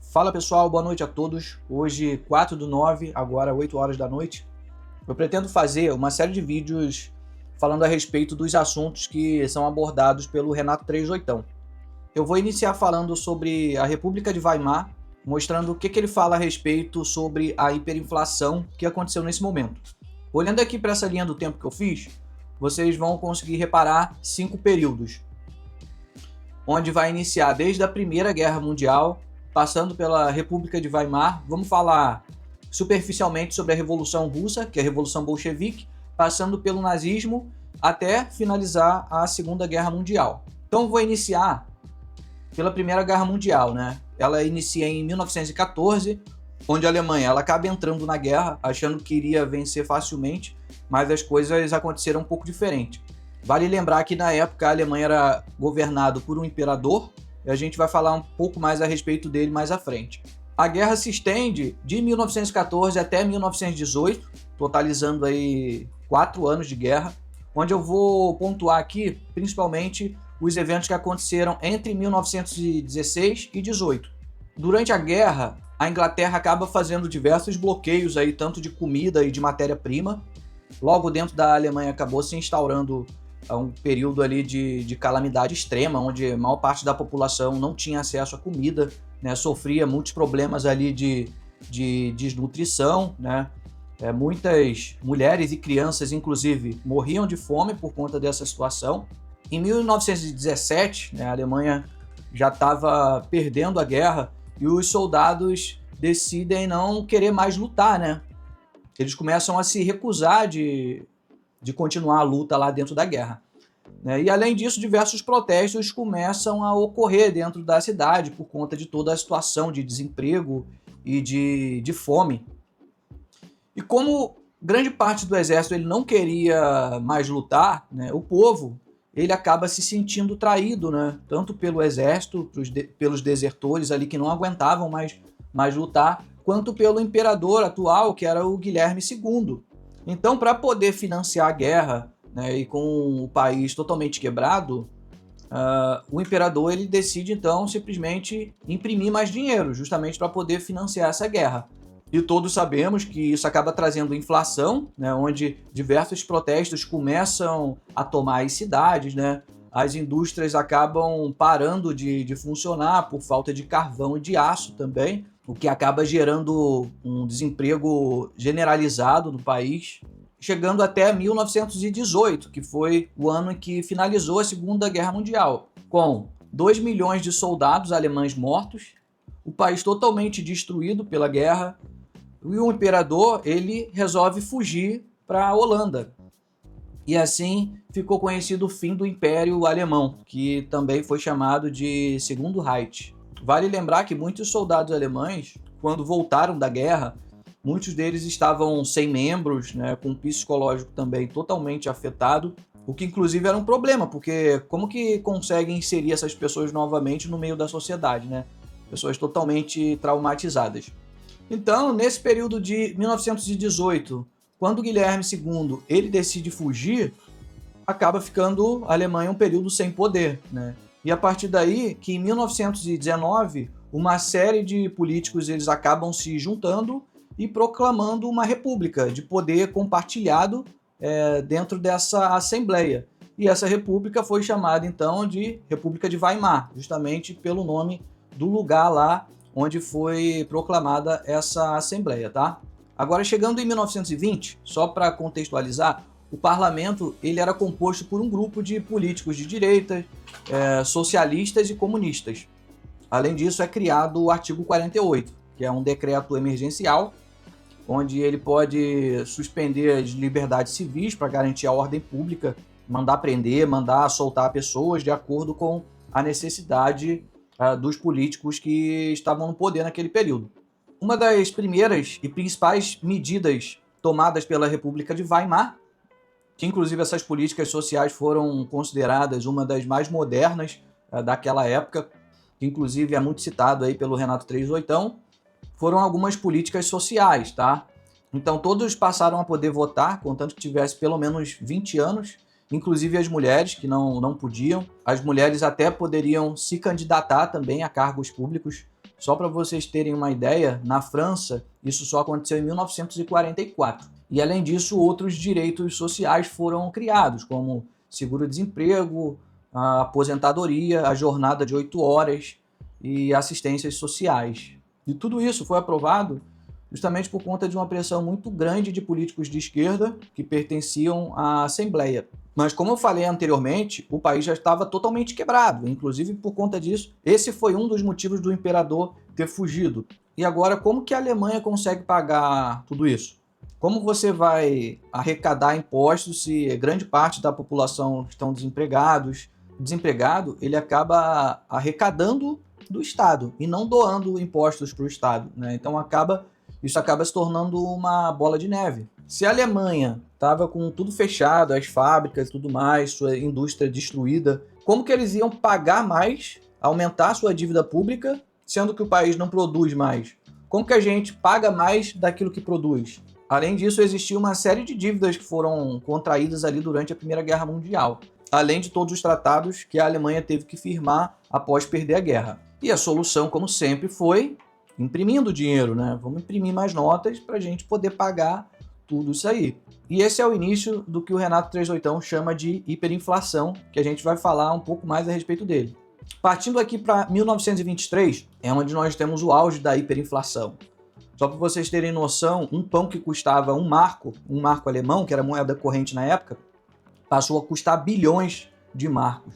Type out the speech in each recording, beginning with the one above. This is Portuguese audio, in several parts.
Fala pessoal, boa noite a todos. Hoje 4/9, agora 8 horas da noite. Eu pretendo fazer uma série de vídeos falando a respeito dos assuntos que são abordados pelo Renato 38. Eu vou iniciar falando sobre a República de Weimar, mostrando o que ele fala a respeito sobre a hiperinflação que aconteceu nesse momento. Olhando aqui para essa linha do tempo que eu fiz, vocês vão conseguir reparar 5 períodos, onde vai iniciar desde a Primeira Guerra Mundial, passando pela República de Weimar. Vamos falar superficialmente sobre a Revolução Russa, que é a Revolução Bolchevique, passando pelo nazismo até finalizar a Segunda Guerra Mundial. Então vou iniciar pela Primeira Guerra Mundial, né? Ela inicia em 1914, onde a Alemanha acaba entrando na guerra, achando que iria vencer facilmente, mas as coisas aconteceram um pouco diferente. Vale lembrar que na época a Alemanha era governada por um imperador, e a gente vai falar um pouco mais a respeito dele mais à frente. A guerra se estende de 1914 até 1918, totalizando aí 4 anos de guerra, onde eu vou pontuar aqui principalmente os eventos que aconteceram entre 1916 e 18. Durante a guerra, a Inglaterra acaba fazendo diversos bloqueios aí, tanto de comida e de matéria-prima. Logo dentro da Alemanha acabou se instaurando um período ali de calamidade extrema, onde a maior parte da população não tinha acesso à comida, né, sofria muitos problemas ali de desnutrição, né, muitas mulheres e crianças, inclusive, morriam de fome por conta dessa situação. Em 1917, né, a Alemanha já estava perdendo a guerra e os soldados decidem não querer mais lutar, né? Eles começam a se recusar de continuar a luta lá dentro da guerra. E além disso, diversos protestos começam a ocorrer dentro da cidade por conta de toda a situação de desemprego e de fome. E como grande parte do exército ele não queria mais lutar, né, o povo ele acaba se sentindo traído, né, tanto pelo exército, pelos desertores ali que não aguentavam mais lutar, quanto pelo imperador atual, que era o Guilherme II. Então, para poder financiar a guerra, né, e com o país totalmente quebrado, o imperador ele decide então simplesmente imprimir mais dinheiro, justamente para poder financiar essa guerra. E todos sabemos que isso acaba trazendo inflação, né, onde diversos protestos começam a tomar as cidades, né, as indústrias acabam parando de funcionar por falta de carvão e de aço também, o que acaba gerando um desemprego generalizado no país, chegando até 1918, que foi o ano em que finalizou a Segunda Guerra Mundial, com 2 milhões de soldados alemães mortos, o país totalmente destruído pela guerra, e o imperador ele resolve fugir para a Holanda. E assim ficou conhecido o fim do Império Alemão, que também foi chamado de Segundo Reich. Vale lembrar que muitos soldados alemães, quando voltaram da guerra, muitos deles estavam sem membros, né, com o psicológico também totalmente afetado, o que inclusive era um problema, porque como que conseguem inserir essas pessoas novamente no meio da sociedade, né? Pessoas totalmente traumatizadas. Então, nesse período de 1918, quando Guilherme II ele decide fugir, acaba ficando a Alemanha um período sem poder, né? E a partir daí, que em 1919, uma série de políticos eles acabam se juntando e proclamando uma república de poder compartilhado dentro dessa assembleia. E essa república foi chamada então de República de Weimar, justamente pelo nome do lugar lá onde foi proclamada essa assembleia, tá? Agora, chegando em 1920, só para contextualizar, o parlamento ele era composto por um grupo de políticos de direita, socialistas e comunistas. Além disso, é criado o artigo 48, que é um decreto emergencial, onde ele pode suspender as liberdades civis para garantir a ordem pública, mandar prender, mandar soltar pessoas de acordo com a necessidade dos políticos que estavam no poder naquele período. Uma das primeiras e principais medidas tomadas pela República de Weimar, que inclusive essas políticas sociais foram consideradas uma das mais modernas daquela época, que inclusive é muito citado aí pelo Renato 38, foram algumas políticas sociais, tá? Então todos passaram a poder votar, contanto que tivesse pelo menos 20 anos, inclusive as mulheres que não podiam. As mulheres até poderiam se candidatar também a cargos públicos, Só para vocês terem uma ideia, na França, isso só aconteceu em 1944. E além disso, outros direitos sociais foram criados, como seguro-desemprego, a aposentadoria, a jornada de 8 horas e assistências sociais. E tudo isso foi aprovado justamente por conta de uma pressão muito grande de políticos de esquerda que pertenciam à Assembleia. Mas como eu falei anteriormente, o país já estava totalmente quebrado, inclusive por conta disso, esse foi um dos motivos do imperador ter fugido. E agora, como que a Alemanha consegue pagar tudo isso? Como você vai arrecadar impostos se grande parte da população estão desempregados? O desempregado, ele acaba arrecadando do Estado e não doando impostos para o Estado, né? Então isso acaba se tornando uma bola de neve. Se a Alemanha estava com tudo fechado, as fábricas e tudo mais, sua indústria destruída, como que eles iam pagar mais, aumentar sua dívida pública, sendo que o país não produz mais? Como que a gente paga mais daquilo que produz? Além disso, existia uma série de dívidas que foram contraídas ali durante a Primeira Guerra Mundial, além de todos os tratados que a Alemanha teve que firmar após perder a guerra. E a solução, como sempre, foi imprimindo dinheiro, né? Vamos imprimir mais notas para a gente poder pagar tudo isso aí. E esse é o início do que o Renato 38 chama de hiperinflação, que a gente vai falar um pouco mais a respeito dele. Partindo aqui para 1923, é onde nós temos o auge da hiperinflação. Só para vocês terem noção, um pão que custava um marco alemão, que era moeda corrente na época, passou a custar bilhões de marcos.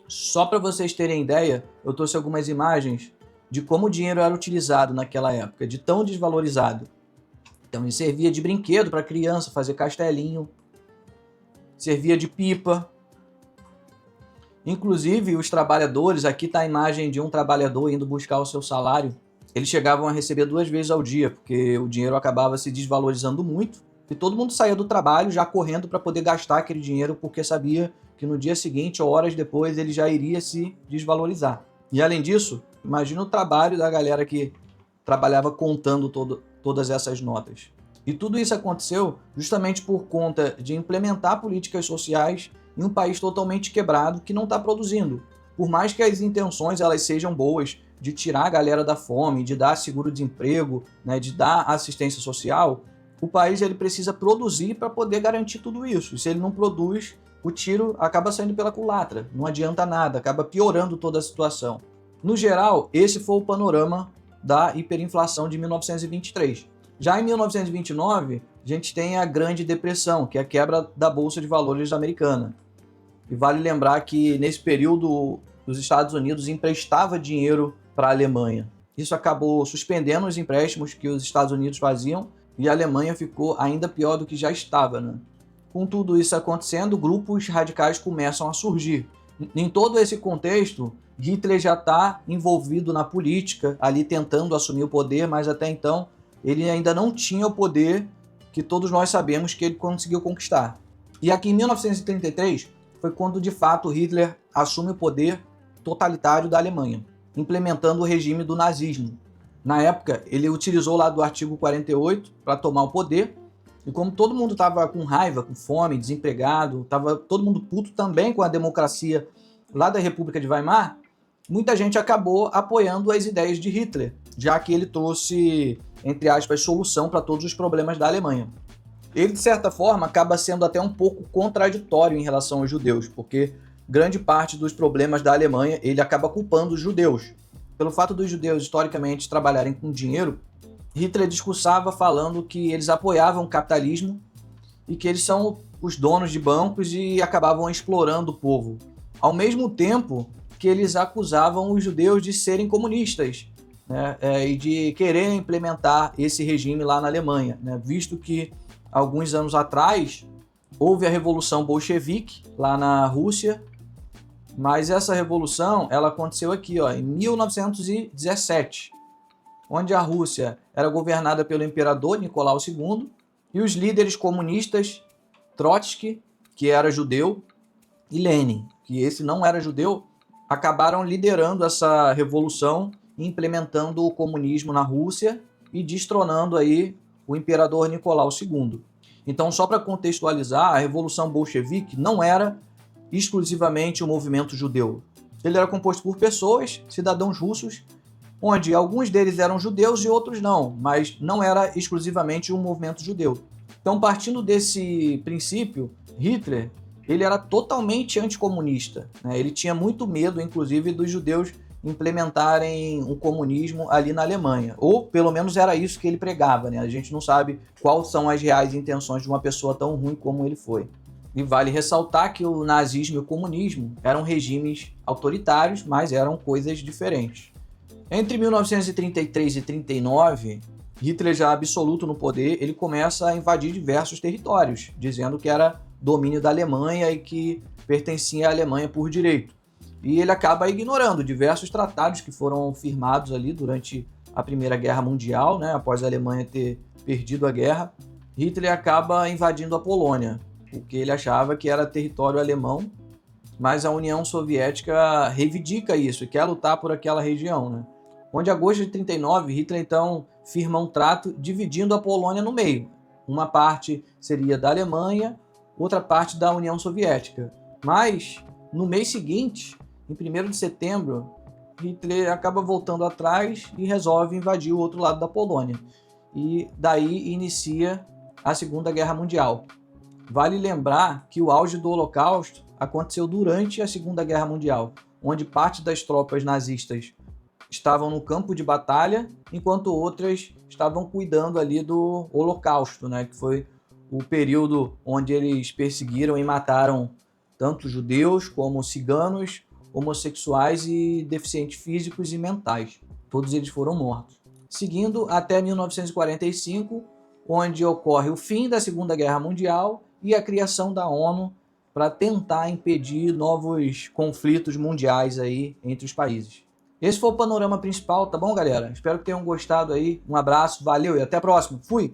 Só para vocês terem ideia, eu trouxe algumas imagens de como o dinheiro era utilizado naquela época, de tão desvalorizado. Então ele servia de brinquedo para criança, fazer castelinho, servia de pipa. Inclusive os trabalhadores, aqui está a imagem de um trabalhador indo buscar o seu salário, eles chegavam a receber 2 vezes ao dia, porque o dinheiro acabava se desvalorizando muito, e todo mundo saía do trabalho já correndo para poder gastar aquele dinheiro, porque sabia que no dia seguinte ou horas depois ele já iria se desvalorizar. E além disso, imagina o trabalho da galera que trabalhava contando todas essas notas. E tudo isso aconteceu justamente por conta de implementar políticas sociais em um país totalmente quebrado que não está produzindo. Por mais que as intenções elas sejam boas, de tirar a galera da fome, de dar seguro-desemprego, né, de dar assistência social, o país ele precisa produzir para poder garantir tudo isso. E se ele não produz, o tiro acaba saindo pela culatra, não adianta nada, acaba piorando toda a situação. No geral, esse foi o panorama da hiperinflação de 1923. Já em 1929, a gente tem a Grande Depressão, que é a quebra da Bolsa de Valores americana. E vale lembrar que nesse período os Estados Unidos emprestava dinheiro para a Alemanha. Isso acabou suspendendo os empréstimos que os Estados Unidos faziam e a Alemanha ficou ainda pior do que já estava, né? Com tudo isso acontecendo, grupos radicais começam a surgir. Em todo esse contexto, Hitler já está envolvido na política, ali tentando assumir o poder, mas até então ele ainda não tinha o poder que todos nós sabemos que ele conseguiu conquistar. E aqui em 1933 foi quando de fato Hitler assume o poder totalitário da Alemanha, implementando o regime do nazismo. Na época, ele utilizou lá do artigo 48 para tomar o poder, e como todo mundo estava com raiva, com fome, desempregado, estava todo mundo puto também com a democracia lá da República de Weimar, muita gente acabou apoiando as ideias de Hitler, já que ele trouxe, entre aspas, solução para todos os problemas da Alemanha. Ele, de certa forma, acaba sendo até um pouco contraditório em relação aos judeus, porque grande parte dos problemas da Alemanha ele acaba culpando os judeus. Pelo fato dos judeus historicamente trabalharem com dinheiro, Hitler discursava falando que eles apoiavam o capitalismo e que eles são os donos de bancos e acabavam explorando o povo. Ao mesmo tempo que eles acusavam os judeus de serem comunistas, né, e de querer implementar esse regime lá na Alemanha, né, visto que alguns anos atrás houve a Revolução Bolchevique lá na Rússia, mas essa revolução ela aconteceu aqui, em 1917, onde a Rússia era governada pelo imperador Nicolau II e os líderes comunistas Trotsky, que era judeu, e Lenin, que esse não era judeu, acabaram liderando essa revolução, implementando o comunismo na Rússia e destronando aí o imperador Nicolau II. Então, só para contextualizar, a Revolução Bolchevique não era exclusivamente um movimento judeu. Ele era composto por pessoas, cidadãos russos, onde alguns deles eram judeus e outros não, mas não era exclusivamente um movimento judeu. Então, partindo desse princípio, Hitler ele era totalmente anticomunista, né? Ele tinha muito medo, inclusive, dos judeus implementarem o comunismo ali na Alemanha, ou pelo menos era isso que ele pregava, né? A gente não sabe quais são as reais intenções de uma pessoa tão ruim como ele foi. E vale ressaltar que o nazismo e o comunismo eram regimes autoritários, mas eram coisas diferentes. Entre 1933 e 1939, Hitler já absoluto no poder, ele começa a invadir diversos territórios, dizendo que era domínio da Alemanha e que pertencia à Alemanha por direito. E ele acaba ignorando diversos tratados que foram firmados ali durante a Primeira Guerra Mundial, né, após a Alemanha ter perdido a guerra. Hitler acaba invadindo a Polônia, porque ele achava que era território alemão, mas a União Soviética reivindica isso e quer lutar por aquela região, né? Onde, em agosto de 1939, Hitler então firma um trato dividindo a Polônia no meio. Uma parte seria da Alemanha, outra parte da União Soviética. Mas, no mês seguinte, em 1º de setembro, Hitler acaba voltando atrás e resolve invadir o outro lado da Polônia. E daí inicia a Segunda Guerra Mundial. Vale lembrar que o auge do Holocausto aconteceu durante a Segunda Guerra Mundial, onde parte das tropas nazistas estavam no campo de batalha, enquanto outras estavam cuidando ali do Holocausto, né, que foi o período onde eles perseguiram e mataram tanto judeus como ciganos, homossexuais e deficientes físicos e mentais. Todos eles foram mortos. Seguindo até 1945, onde ocorre o fim da Segunda Guerra Mundial e a criação da ONU para tentar impedir novos conflitos mundiais aí entre os países. Esse foi o panorama principal, tá bom, galera? Espero que tenham gostado aí. Um abraço, valeu e até a próxima. Fui!